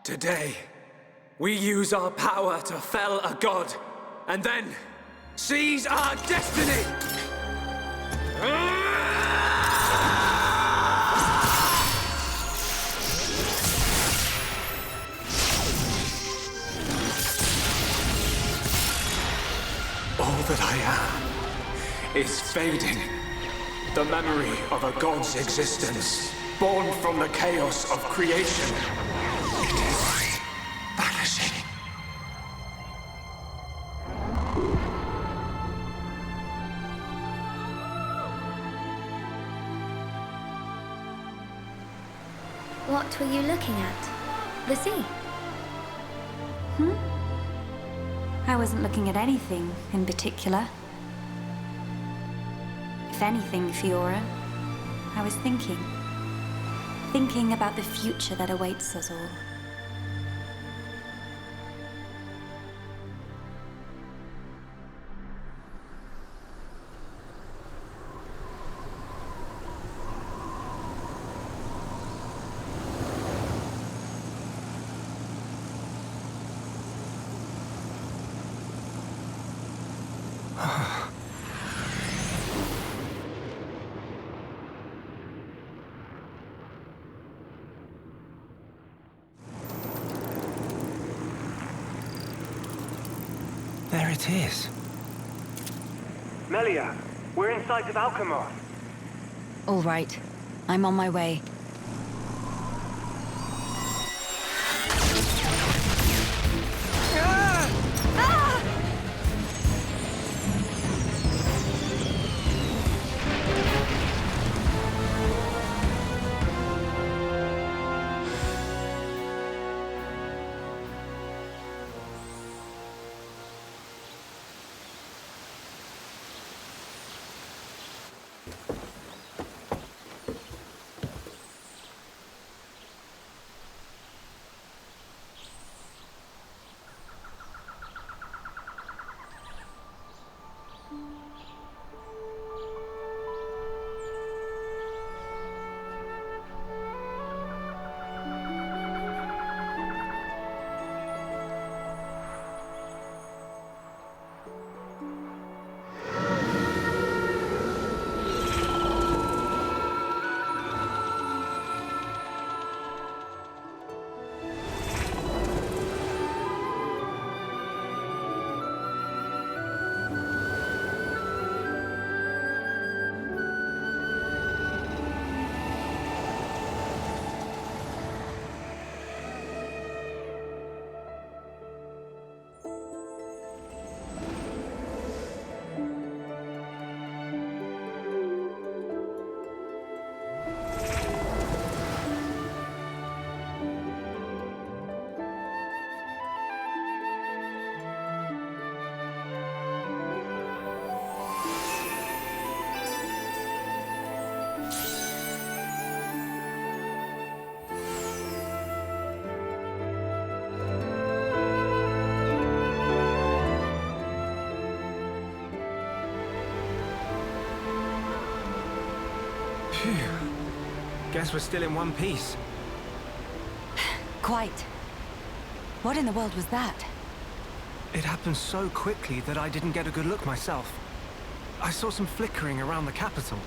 Today, we use our power to fell a god, and then seize our destiny! All that I am is fading. The memory of a god's existence, born from the chaos of creation. It is vanishing. What were you looking at? The sea? I wasn't looking at anything in particular. If anything, Fiora, I was thinking. Thinking about the future that awaits us all. There it is. Melia, we're in sight of Alcamoth. All right, I'm on my way. Guess we're still in one piece. Quite. What in the world was that? It happened so quickly that I didn't get a good look myself. I saw some flickering around the capital.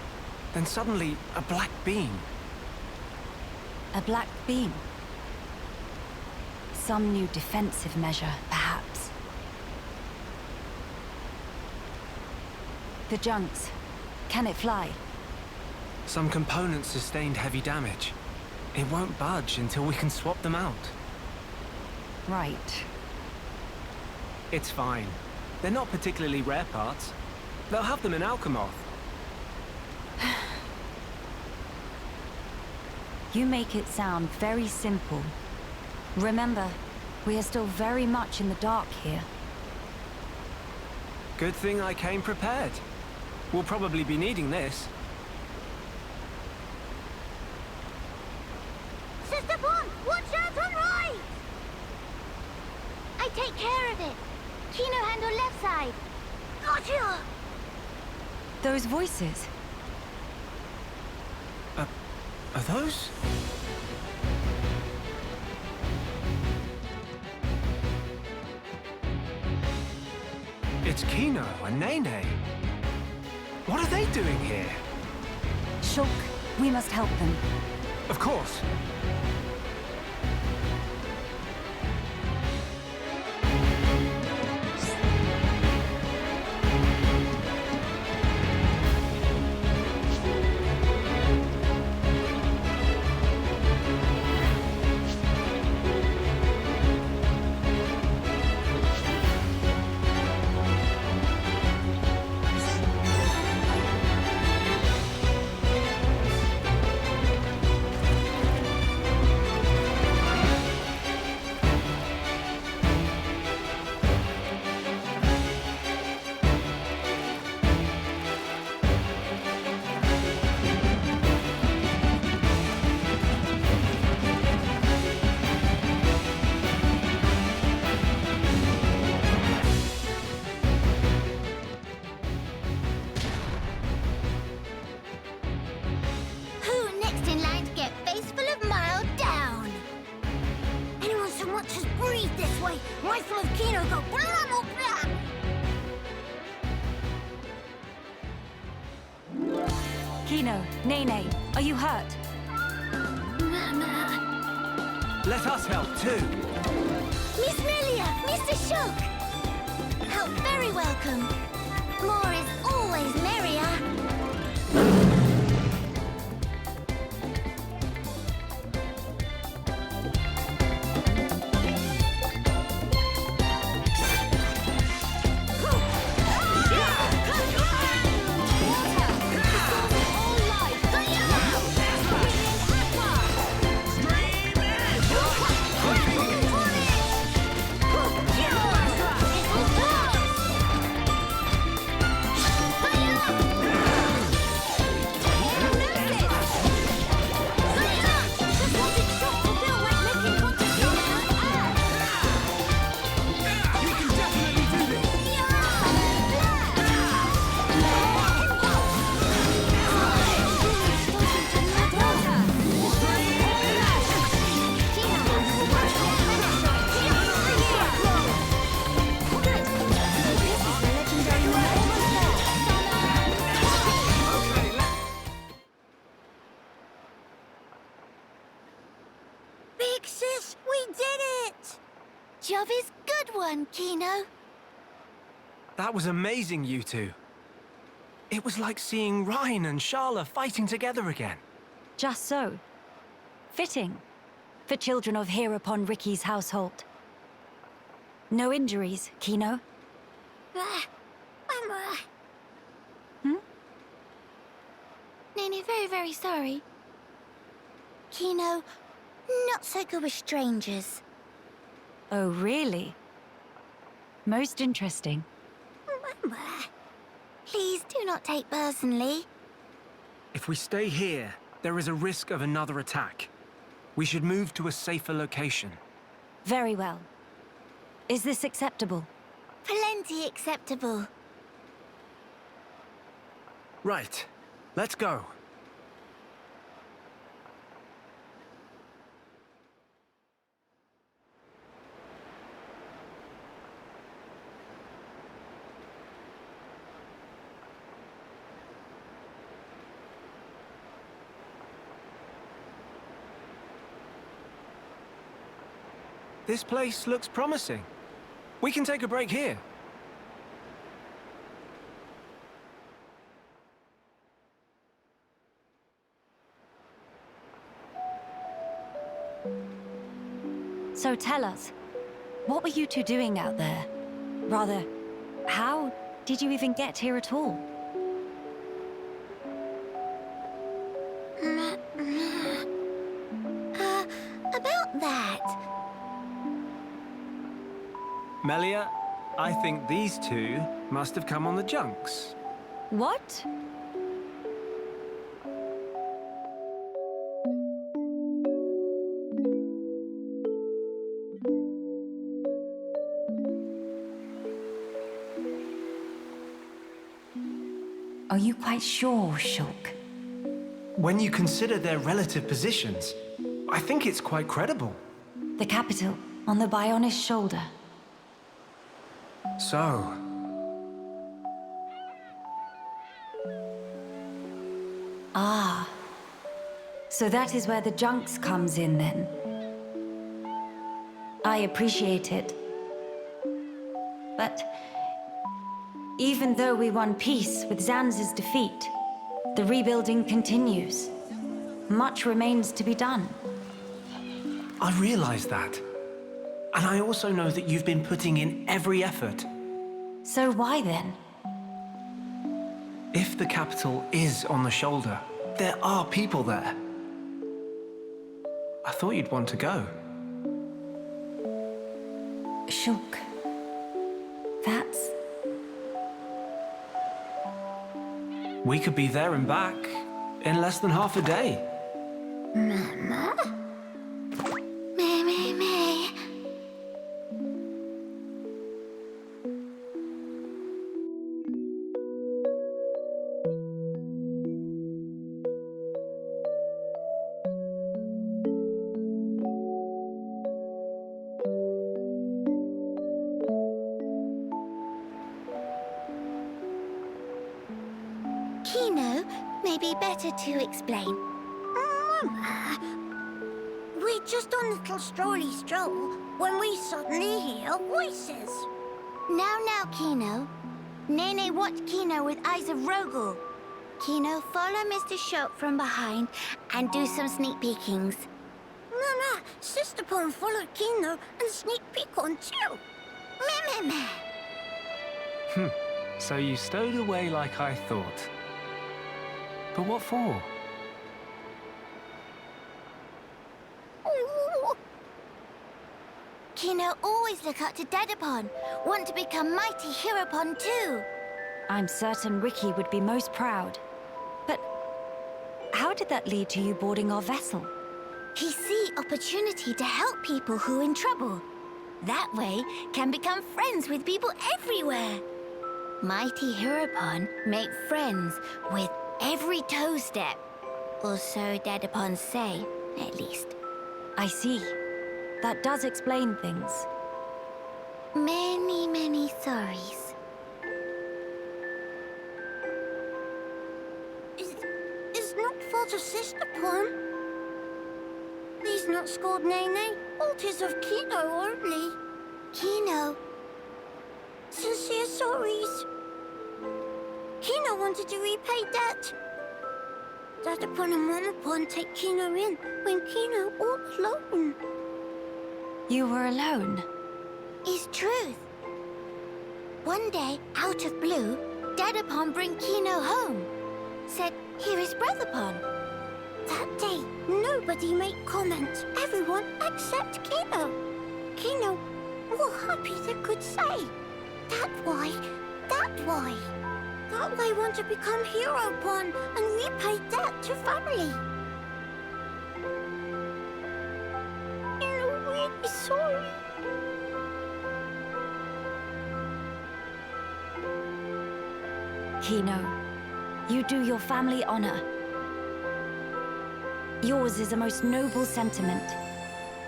Then suddenly, a black beam. A black beam? Some new defensive measure, perhaps. The junks. Can it fly? Some components sustained heavy damage. It won't budge until we can swap them out. Right. It's fine. They're not particularly rare parts. They'll have them in Alcamoth. You make it sound very simple. Remember, we are still very much in the dark here. Good thing I came prepared. We'll probably be needing this. Sister Bon, watch out on right! I take care of it. Kino handle left side. Gotcha! Those voices. Are those? It's Kino and Nene. What are they doing here? Shulk, we must help them. Of course. Kino, Nene, are you hurt? Let us help too. Miss Melia, Mr. Shulk! Help very welcome. More is always merrier. Job is good one, Kino. That was amazing, you two. It was like seeing Ryan and Sharla fighting together again. Just so. Fitting. For children of here upon Ricky's household. No injuries, Kino? Nene, very, very sorry. Kino, not so good with strangers. Oh, really? Most interesting. Please do not take personally. If we stay here, there is a risk of another attack. We should move to a safer location. Very well. Is this acceptable? Plenty acceptable. Right. Let's go. This place looks promising. We can take a break here. So tell us, what were you two doing out there? Rather, how did you even get here at all? About that. Melia, I think these two must have come on the junks. What? Are you quite sure, Shulk? When you consider their relative positions, I think it's quite credible. The capital, on the Bionis shoulder. So, Ah. So that is where the junks comes in, then. I appreciate it. But even though we won peace with Zanz's defeat, the rebuilding continues. Much remains to be done. I realize that. And I also know that you've been putting in every effort. So why then? If the capital is on the shoulder, there are people there. I thought you'd want to go. Shulk. That's... We could be there and back in less than half a day. Mama? Me. Kino, maybe better to explain. Mama, we're just on a little strolly stroll when we suddenly hear voices. Now, Kino. Nene watch Kino with eyes of Rogel. Kino, follow Mr. Shulk from behind and do some sneak peekings. Mama, Sister Pon followed Kino and sneak peek on too. Meh. So you stowed away like I thought. But what for? Kino always look up to Dadapon. Want to become mighty Heropon too. I'm certain Ricky would be most proud. But how did that lead to you boarding our vessel? He see opportunity to help people who in trouble. That way can become friends with people everywhere. Mighty Heropon make friends with every toe step. Or so Dadapon say, at least. I see. That does explain things. Many sorries. Is not fault of Sister Pon. He's not scored Nene. Fault is of Kino only. Kino. Sincere sorries. Kino wanted to repay debt. Dadapon and Momapon take Kino in when Kino all alone. You were alone? Is truth. One day, out of blue, Dadapon bring Kino home. Said, here is Brotherpon. That day, nobody make comment. Everyone except Kino. Kino, more happy than could say. That why. That way want to become Heropon and repay debt to family. You're really sorry. Kino, you do your family honor. Yours is a most noble sentiment.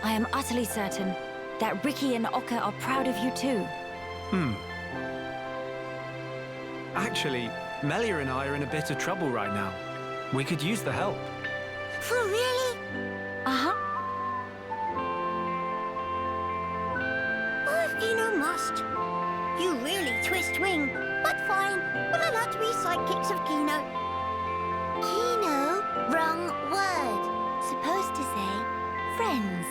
I am utterly certain that Ricky and Oka are proud of you too. Actually, Melia and I are in a bit of trouble right now. We could use the help. For really? Uh-huh. Oh, Kino must. You really twist wing. But fine, we'll allow to be sidekicks of Kino. Kino? Wrong word. Supposed to say friends.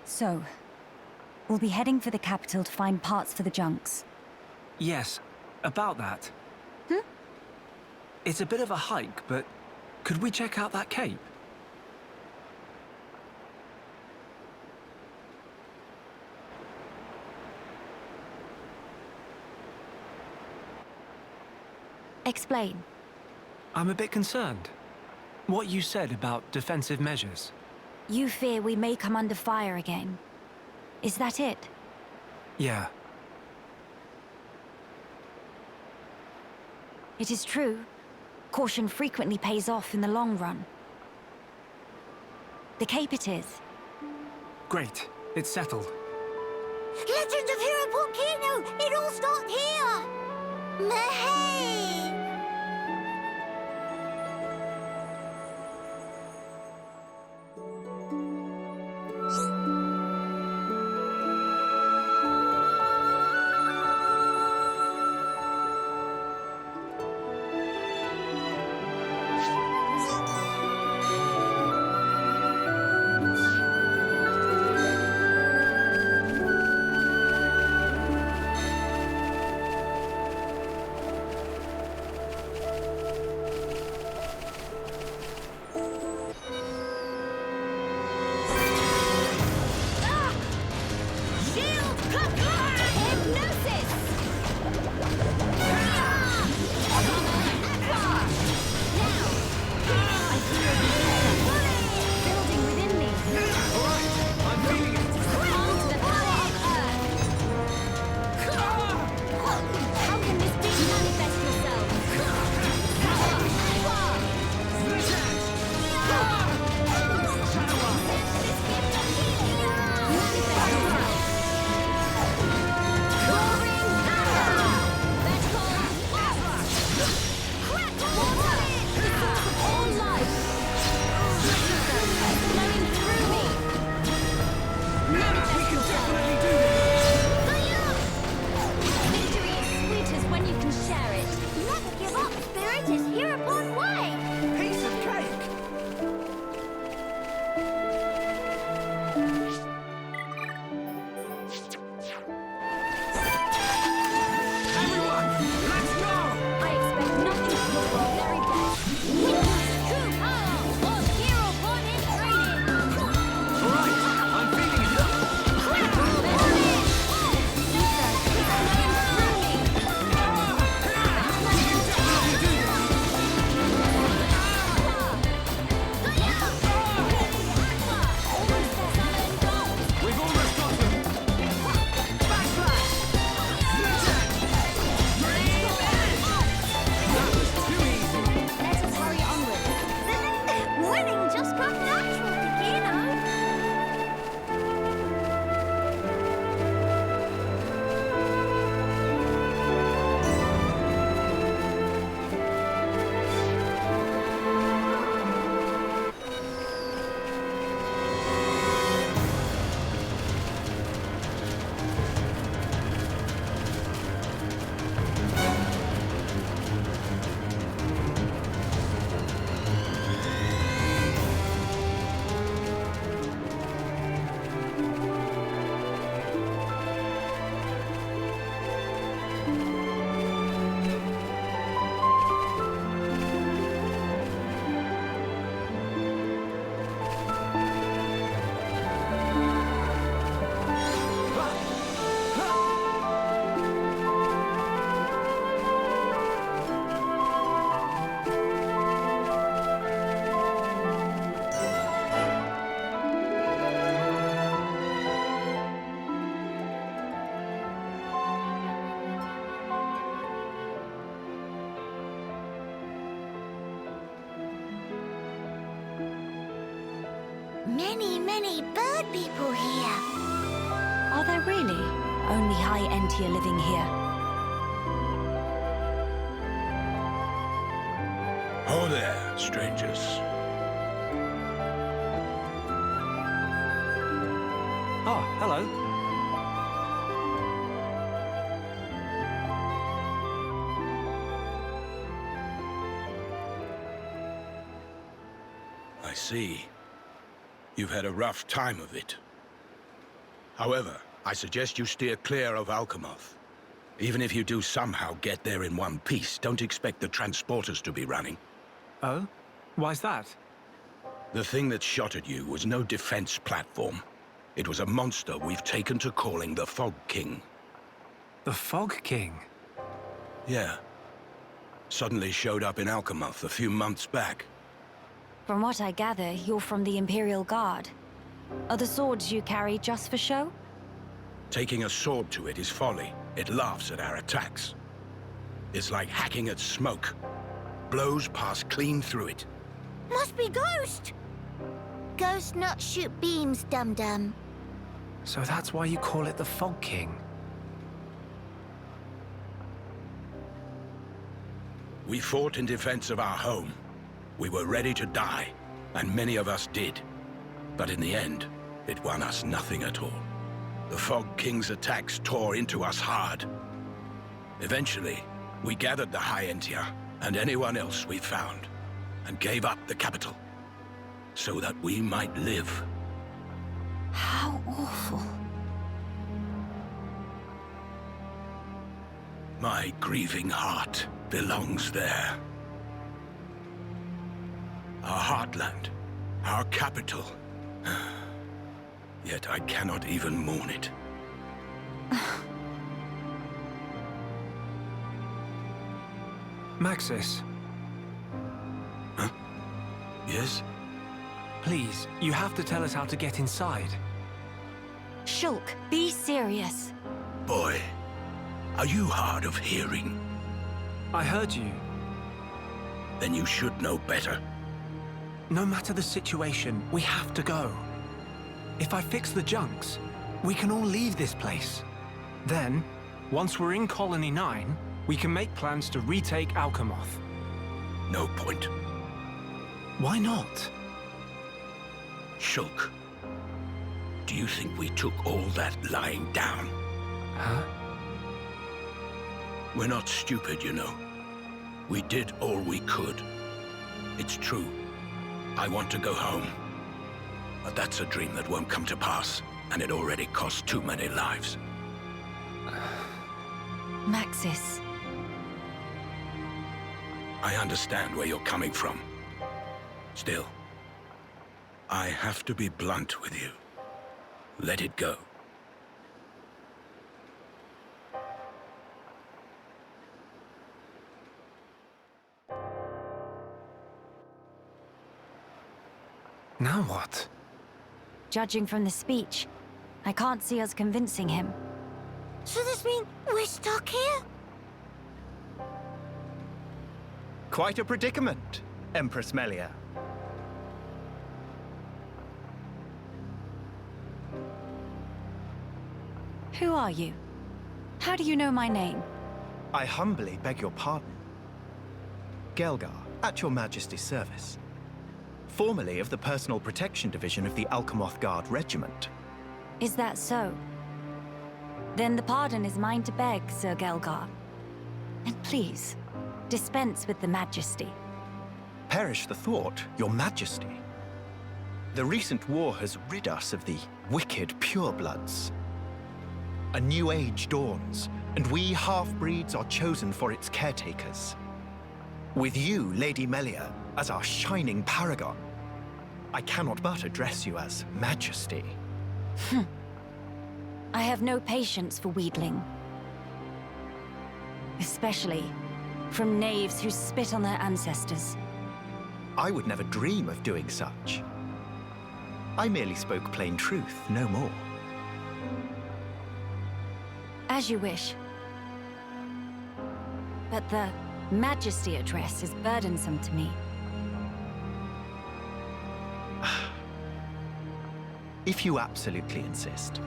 So, we'll be heading for the capital to find parts for the junks. Yes, about that. It's a bit of a hike, but could we check out that cape? Explain. I'm a bit concerned. What you said about defensive measures. You fear we may come under fire again. Is that it? Yeah. It is true. Caution frequently pays off in the long run. The cape it is. Great. It's settled. Legend of Hero Volcano! It all started here! Mahey! Many bird people here. Are there really only high Entier living here? Oh there, strangers. Oh, hello. I see. You've had a rough time of it. However, I suggest you steer clear of Alcamoth. Even if you do somehow get there in one piece, don't expect the transporters to be running. Oh? Why's that? The thing that shot at you was no defense platform. It was a monster we've taken to calling the Fog King. The Fog King? Yeah. Suddenly showed up in Alcamoth a few months back. From what I gather, you're from the Imperial Guard. Are the swords you carry just for show? Taking a sword to it is folly. It laughs at our attacks. It's like hacking at smoke. Blows pass clean through it. Must be Ghost! ghost not shoot beams, dum-dum. So that's why you call it the Fog King. We fought in defense of our home. We were ready to die, and many of us did. But in the end, it won us nothing at all. The Fog King's attacks tore into us hard. Eventually, we gathered the High Entia and anyone else we found, and gave up the capital, so that we might live. How awful. My grieving heart belongs there. Our heartland, our capital. Yet I cannot even mourn it. Maxis, Huh? Yes? please, you have to tell us how to get inside. Shulk, be serious. Boy, are you hard of hearing? I heard you. Then you should know better. No matter the situation, we have to go. If I fix the junks, we can all leave this place. Then, once we're in Colony 9, we can make plans to retake Alcamoth. No point. Why not? Shulk, do you think we took all that lying down? Huh? We're not stupid, you know. We did all we could. It's true. I want to go home. But that's a dream that won't come to pass, and it already cost too many lives. Maxis. I understand where you're coming from. Still, I have to be blunt with you. Let it go. Now what? Judging from the speech, I can't see us convincing him. So this means we're stuck here? Quite a predicament, Empress Melia. Who are you? How do you know my name? I humbly beg your pardon. Gelgar, at your Majesty's service. Formerly of the Personal Protection Division of the Alcamoth Guard Regiment. Is that so? Then the pardon is mine to beg, Sir Gelgar. And please, dispense with the Majesty. Perish the thought, your Majesty. The recent war has rid us of the wicked purebloods. A new age dawns, and we half-breeds are chosen for its caretakers. With you, Lady Melia, as our shining paragon, I cannot but address you as Majesty. I have no patience for wheedling. Especially from knaves who spit on their ancestors. I would never dream of doing such. I merely spoke plain truth, no more. As you wish. But the Majesty address is burdensome to me. If you absolutely insist.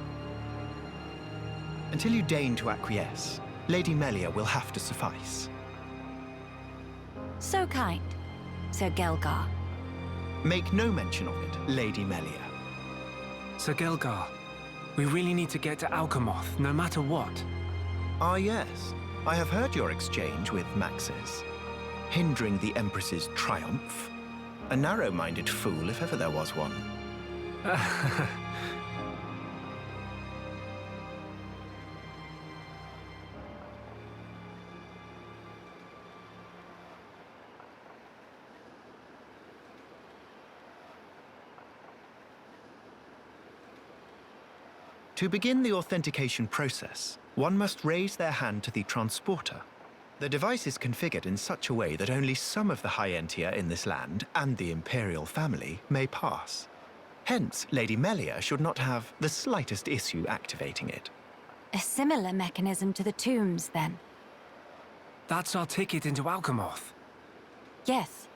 Until you deign to acquiesce, Lady Melia will have to suffice. So kind, Sir Gelgar. Make no mention of it, Lady Melia. Sir Gelgar, we really need to get to Alcamoth, no matter what. Ah yes, I have heard your exchange with Maxis. Hindering the Empress's triumph. A narrow-minded fool, if ever there was one. To begin the authentication process, one must raise their hand to the transporter. The device is configured in such a way that only some of the High Entia in this land and the Imperial family may pass. Hence, Lady Melia should not have the slightest issue activating it. A similar mechanism to the tombs, then. That's our ticket into Alcamoth. Yes.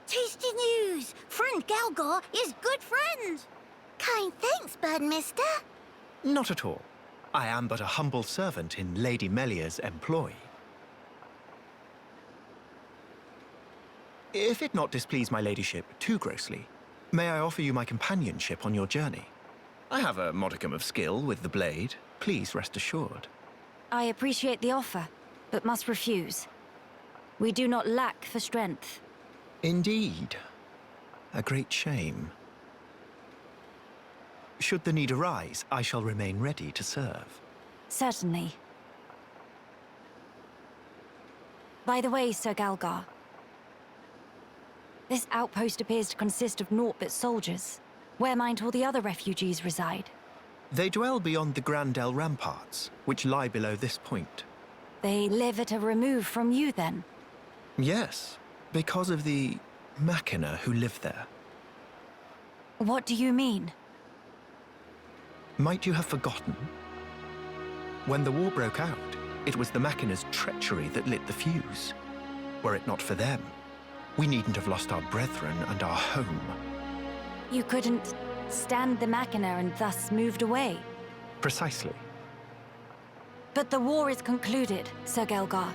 Tis nasty news! Friend Galgar is good friend! Kind thanks, Bird Mister. Not at all. I am but a humble servant in Lady Melia's employ. If it not displease my ladyship too grossly, may I offer you my companionship on your journey? I have a modicum of skill with the blade. Please rest assured. I appreciate the offer, but must refuse. We do not lack for strength. Indeed. A great shame. Should the need arise, I shall remain ready to serve. Certainly. By the way, Sir Galgar, this outpost appears to consist of naught but soldiers. Where might all the other refugees reside? They dwell beyond the Grandel ramparts, which lie below this point. They live at a remove from you, then? Yes, because of the Machina who live there. What do you mean? Might you have forgotten? When the war broke out, it was the Machina's treachery that lit the fuse. Were it not for them, we needn't have lost our brethren and our home. You couldn't stand the Machina and thus moved away? Precisely. But the war is concluded, Sir Galgar.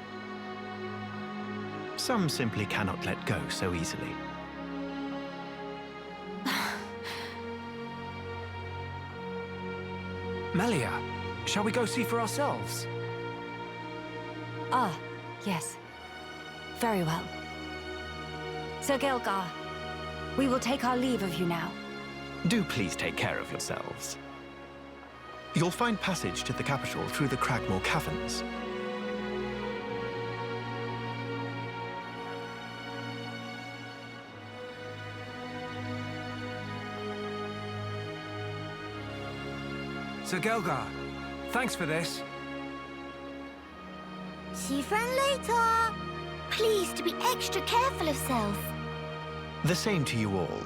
Some simply cannot let go so easily. Melia, shall we go see for ourselves? Ah, yes. Very well. Sir Gelgar, we will take our leave of you now. Do please take care of yourselves. You'll find passage to the capital through the Cragmore Caverns. Sir Gelgar, thanks for this. See you friend later. Please to be extra careful of self. The same to you all.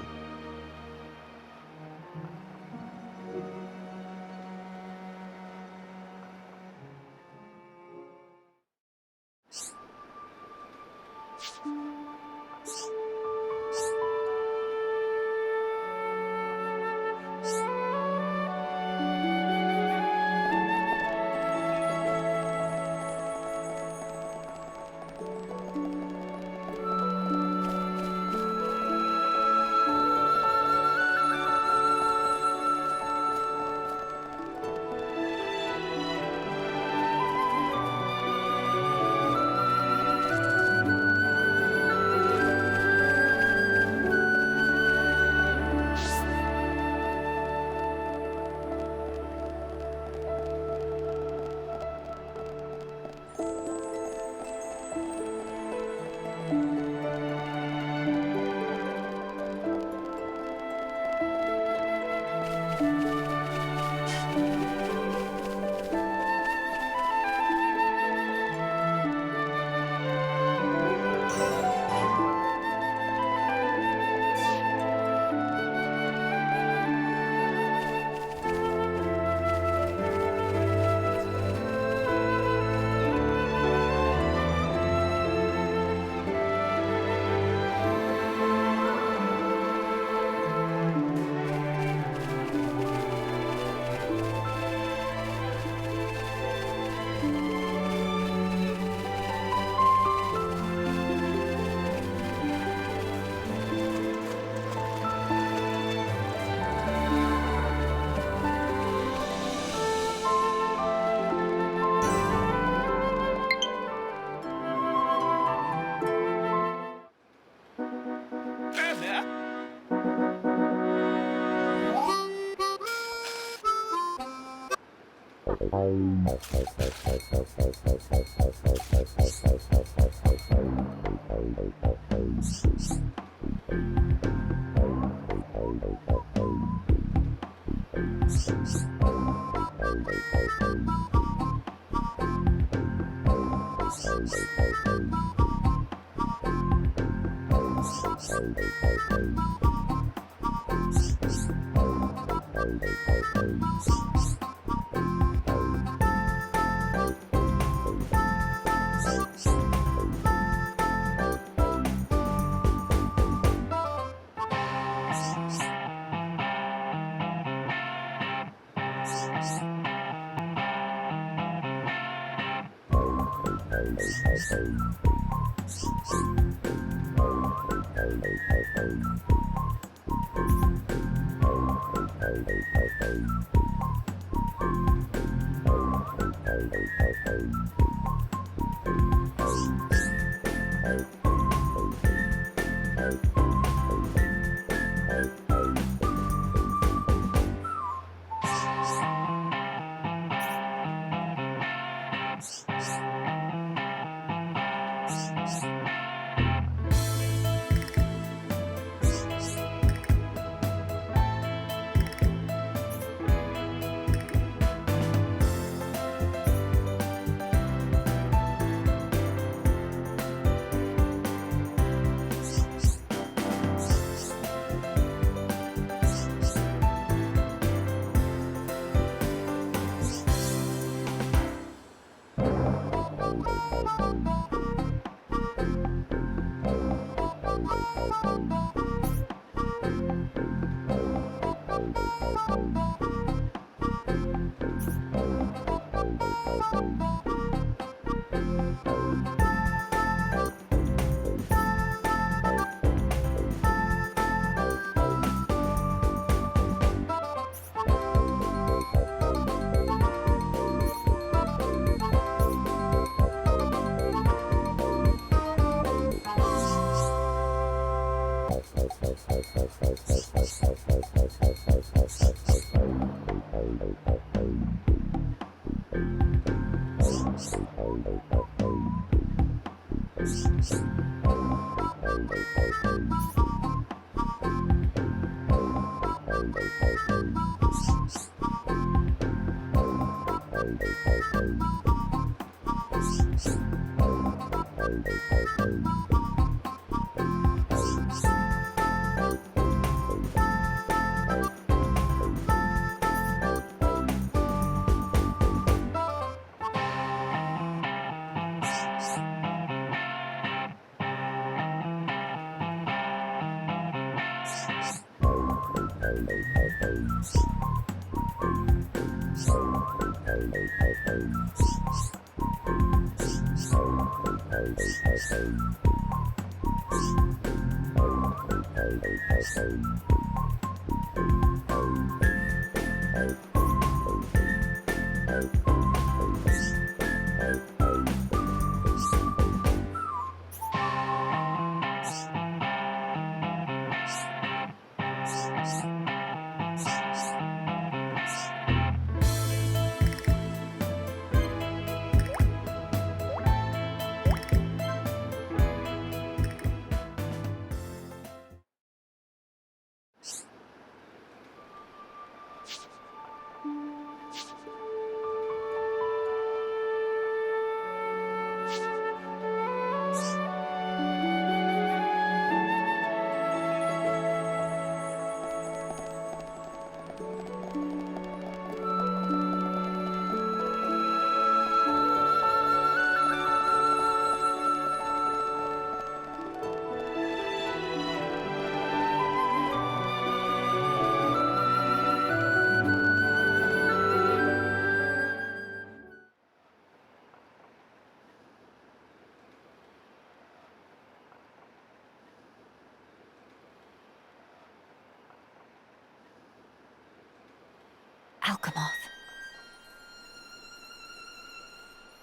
Alcamoth.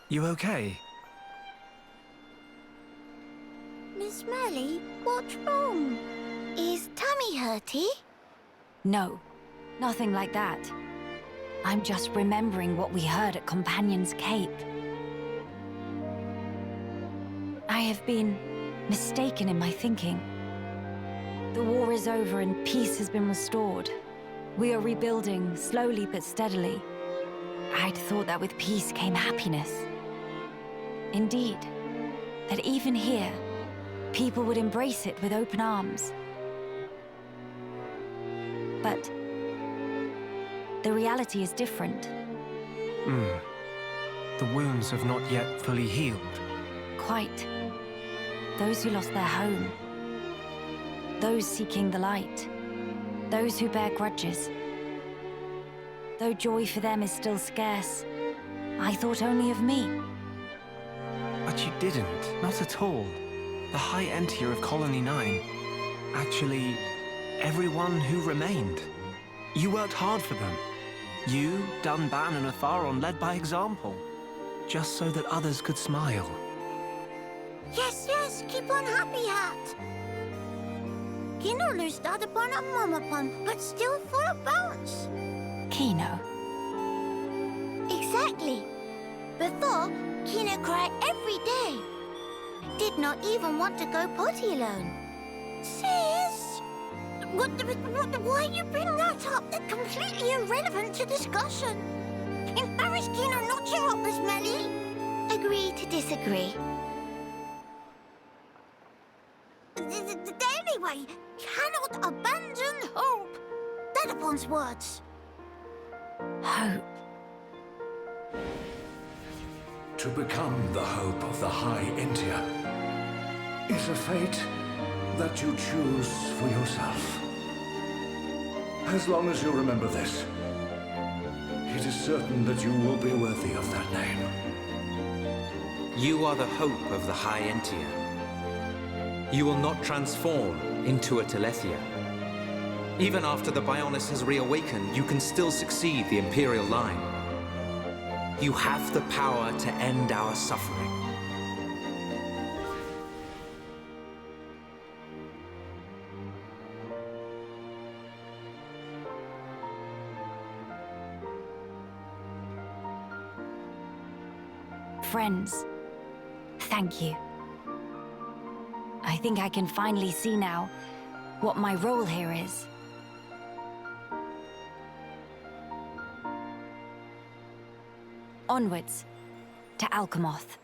You okay? Miss Melly, what's wrong? Is tummy hurty? No, nothing like that. I'm just remembering what we heard at Companion's Cape. I have been mistaken in my thinking. The war is over and peace has been restored. We are rebuilding, slowly but steadily. I'd thought that with peace came happiness. Indeed, that even here, people would embrace it with open arms. But the reality is different. The wounds have not yet fully healed. Quite. Those who lost their home. Those seeking the light. Those who bear grudges. Though joy for them is still scarce, I thought only of me. But didn't. Not at all. The High Entier of Colony 9. Actually, everyone who remained. You worked hard for them. You, Dunban, and Atharon led by example. Just so that others could smile. Yes, yes, keep on happy, Hat. Kino lustade upon a momopon, but still full of bounce. Kino. Exactly. Before, Kino cried every day. Did not even want to go potty alone. Sis? Why you bring that up? That's completely irrelevant to discussion. Embarrass Kino not cheer up, Miss Melly. Agree to disagree. Anyway, cannot abandon hope. Dadapon's words. Hope. To become the hope of the High Entier is a fate that you choose for yourself. As long as you remember this, it is certain that you will be worthy of that name. You are the hope of the High Entier. You will not transform into a Telethia. Even after the Bionis has reawakened, you can still succeed the Imperial line. You have the power to end our suffering. Friends, thank you. I think I can finally see now what my role here is. Onwards to Alcamoth.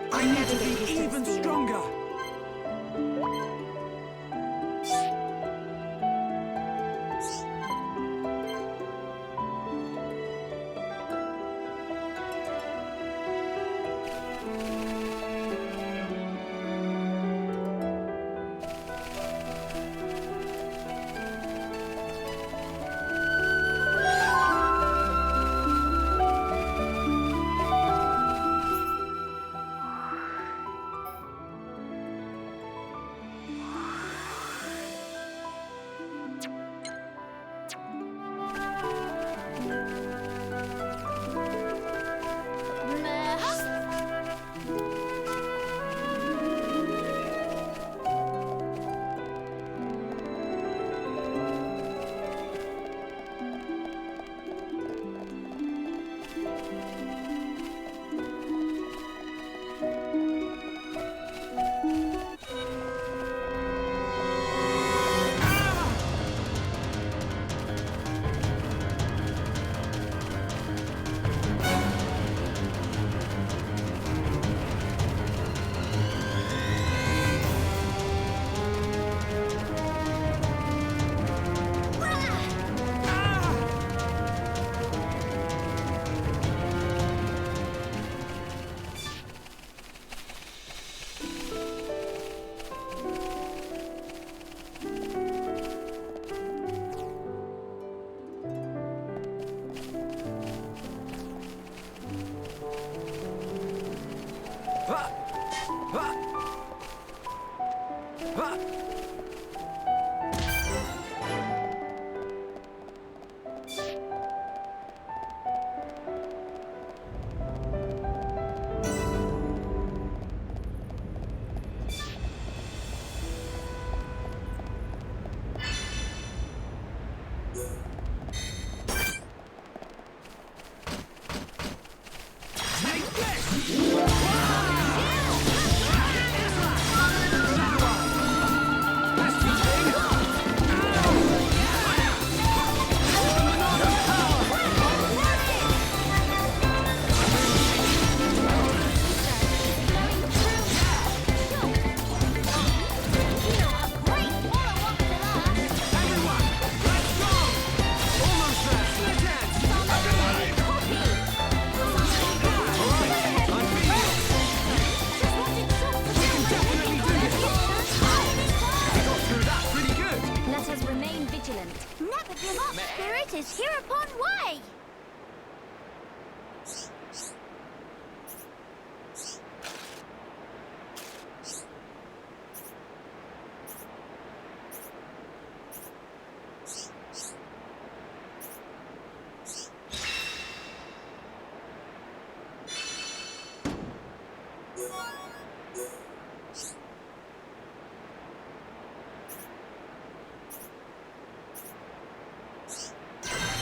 I need to be even stronger!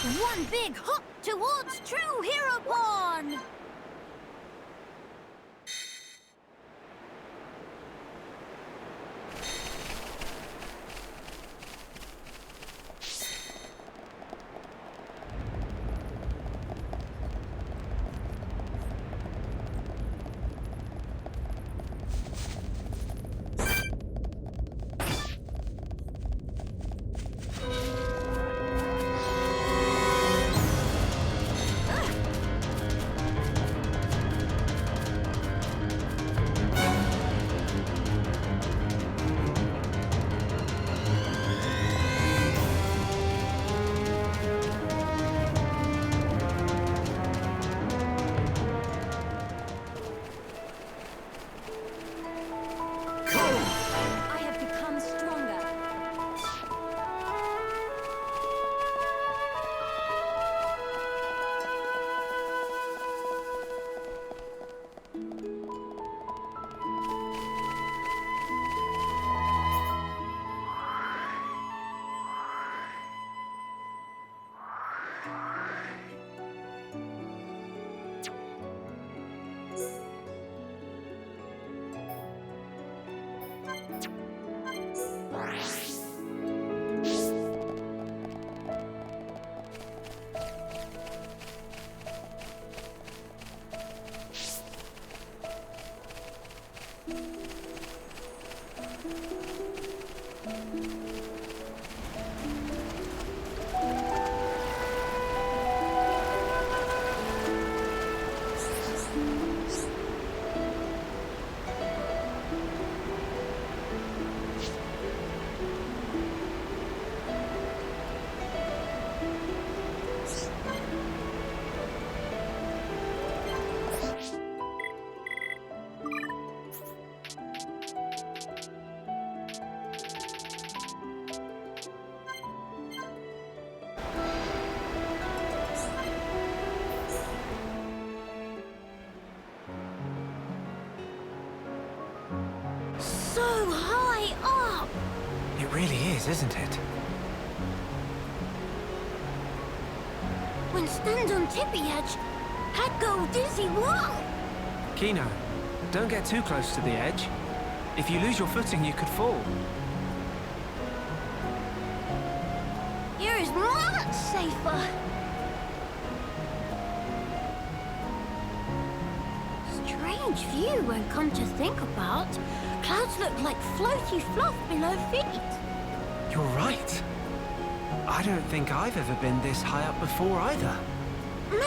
One big hop towards true hero porn! So high up! It really is, isn't it? When stand on tippy edge, I'd go dizzy. Whoa! Kino, don't get too close to the edge. If you lose your footing, you could fall. Here is much safer. Strange view when come to think about. Clouds look like floaty fluff below feet. You're right. I don't think I've ever been this high up before either. No.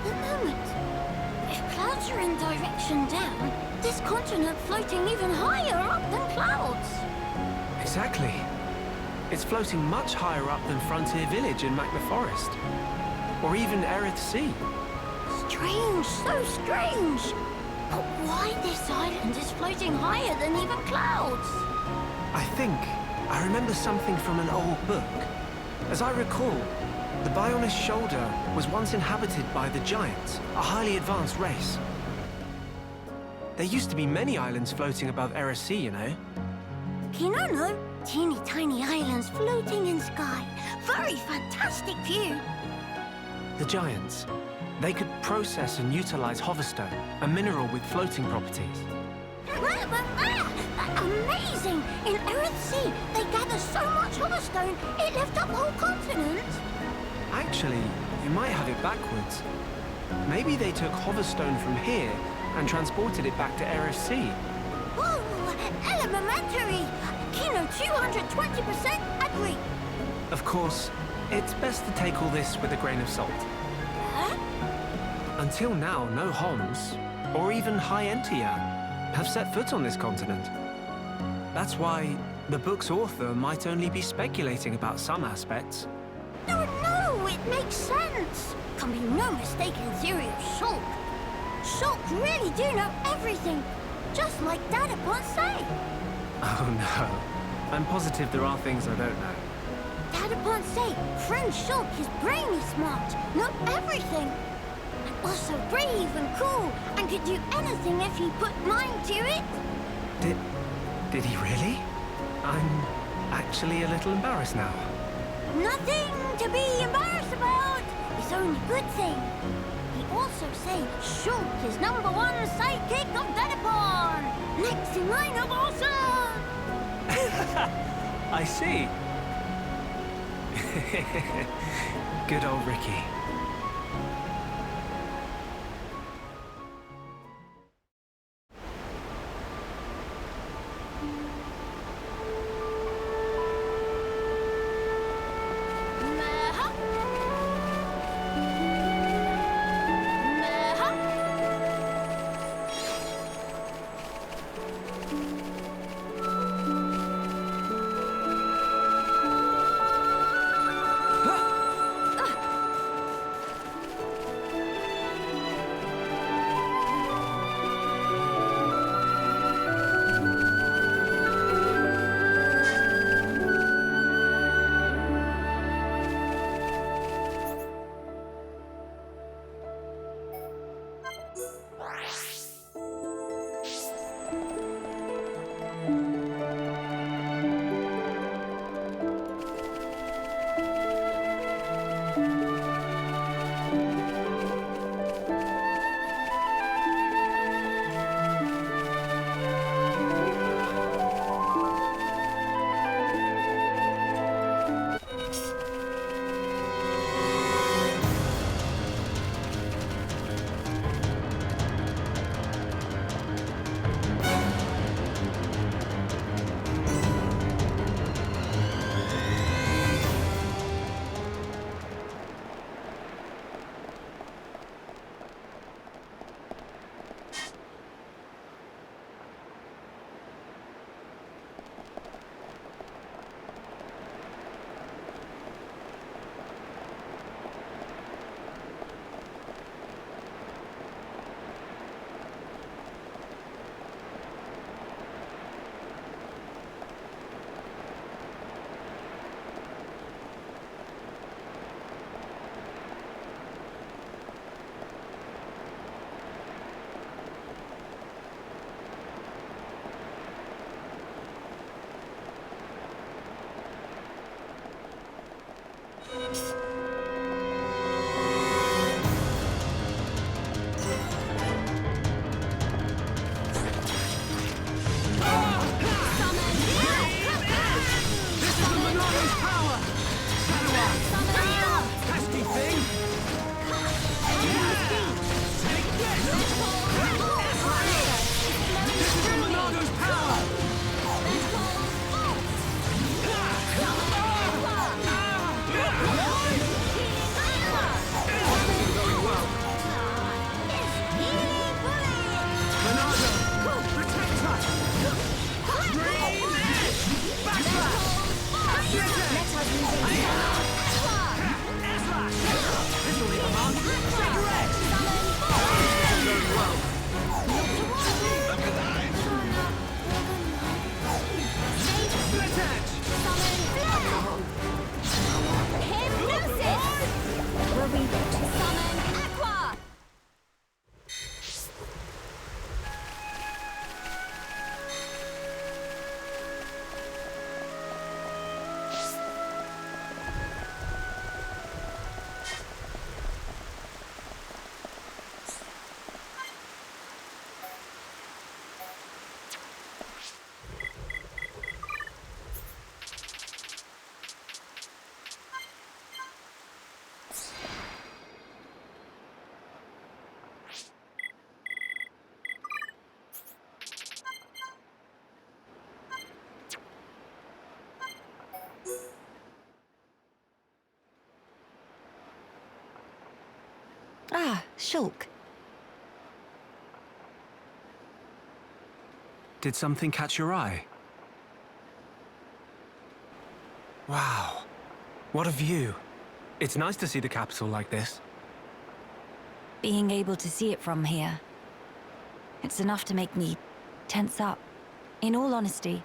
A moment. If clouds are in direction down, this continent floating even higher up than clouds. Exactly. It's floating much higher up than Frontier Village in Magma Forest. Or even Erith Sea. Strange, so strange. But why this island is floating higher than even clouds? I remember something from an old book. As I recall, the Bionis shoulder was once inhabited by the Giants, a highly advanced race. There used to be many islands floating above Erith Sea, you know. No. Teeny tiny islands floating in sky. Very fantastic view. The Giants. They could process and utilize hoverstone, a mineral with floating properties. Amazing! In Erith Sea, they gather so much hoverstone, it lifts up whole continents. Actually, you might have it backwards. Maybe they took hoverstone from here and transported it back to Erith Sea. Whoa! Elementary! Kino 220% agree. Of course, it's best to take all this with a grain of salt. Huh? Until now, no Homs, or even High Entia, have set foot on this continent. That's why the book's author might only be speculating about some aspects. No, it makes sense. Can be no mistaken theory of Shulk. Shulk really do know everything, just like Dadapon say. Oh no, I'm positive there are things I don't know. Dadapon say friend Shulk is brainy smart, know everything. And also brave and cool, and could do anything if he put mind to it. Did he really? I'm actually a little embarrassed now. Nothing to be embarrassed about. It's only good thing. He also say Shulk is #1 sidekick of Dadapon. Next in line of awesome. I see. Good old Ricky. Shulk. Did something catch your eye? Wow. What a view. It's nice to see the capital like this. Being able to see it from here, it's enough to make me tense up. In all honesty,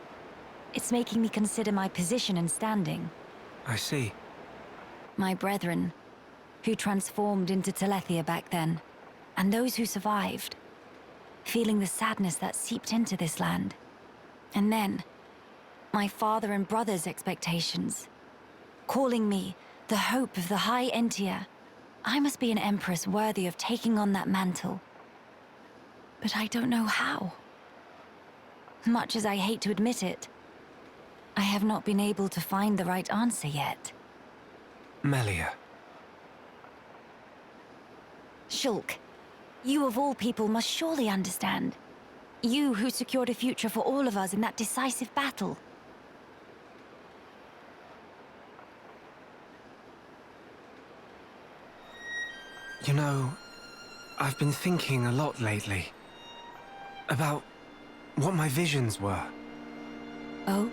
it's making me consider my position and standing. I see. My brethren, who transformed into Telethia back then, and those who survived, feeling the sadness that seeped into this land. And then, my father and brother's expectations, calling me the hope of the High Entia. I must be an empress worthy of taking on that mantle. But I don't know how. Much as I hate to admit it, I have not been able to find the right answer yet. Melia. Shulk, you of all people must surely understand. You who secured a future for all of us in that decisive battle. You know, I've been thinking a lot lately about what my visions were. Oh?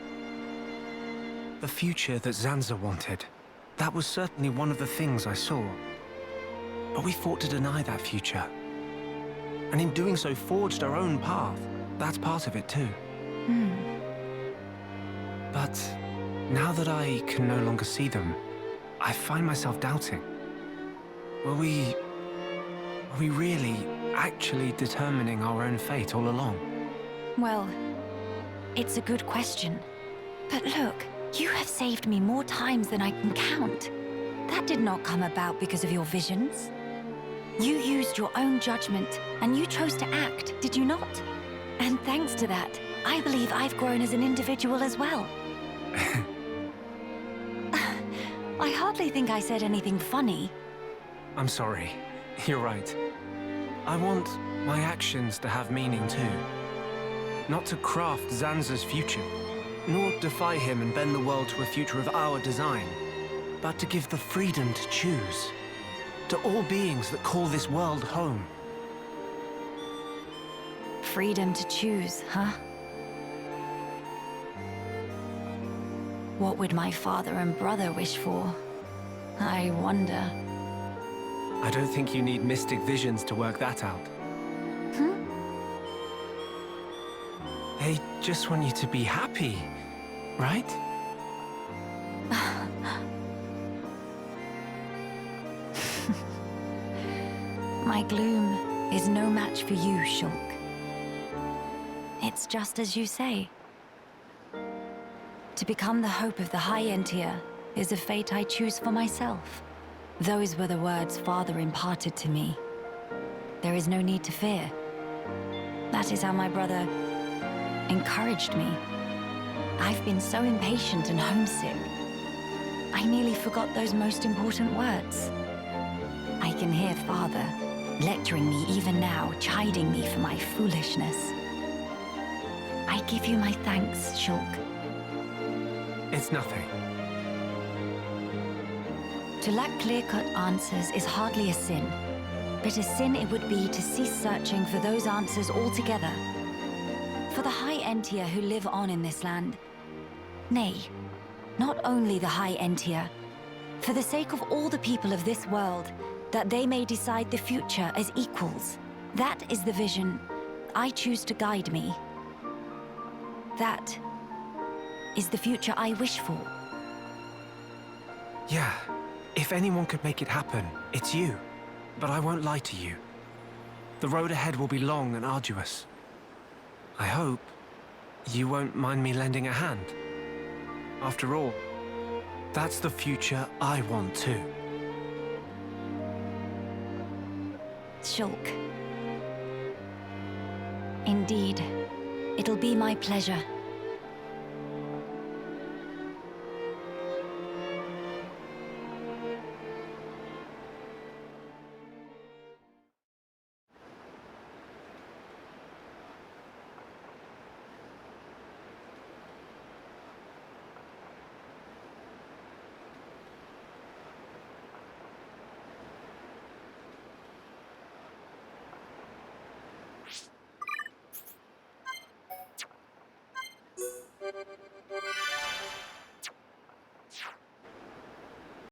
The future that Zanza wanted. That was certainly one of the things I saw. But we fought to deny that future. And in doing so, forged our own path. That's part of it too. But now that I can no longer see them, I find myself doubting. Were we really, actually determining our own fate all along? Well, it's a good question. But look, you have saved me more times than I can count. That did not come about because of your visions. You used your own judgment, and you chose to act, did you not? And thanks to that, I believe I've grown as an individual as well. I hardly think I said anything funny. I'm sorry. You're right. I want my actions to have meaning too. Not to craft Zanza's future, nor defy him and bend the world to a future of our design, but to give the freedom to choose. To all beings that call this world home. Freedom to choose, huh? What would my father and brother wish for? I wonder. I don't think you need mystic visions to work that out. They just want you to be happy, right? My gloom is no match for you, Shulk. It's just as you say. To become the hope of the High Entia is a fate I choose for myself. Those were the words Father imparted to me. There is no need to fear. That is how my brother encouraged me. I've been so impatient and homesick. I nearly forgot those most important words. I can hear Father lecturing me even now, chiding me for my foolishness. I give you my thanks, Shulk. It's nothing. To lack clear-cut answers is hardly a sin, but a sin it would be to cease searching for those answers altogether. For the High Entia who live on in this land. Nay, not only the High Entia, for the sake of all the people of this world, that they may decide the future as equals. That is the vision I choose to guide me. That is the future I wish for. Yeah, if anyone could make it happen, it's you. But I won't lie to you. The road ahead will be long and arduous. I hope you won't mind me lending a hand. After all, that's the future I want too. Shulk. Indeed, it'll be my pleasure.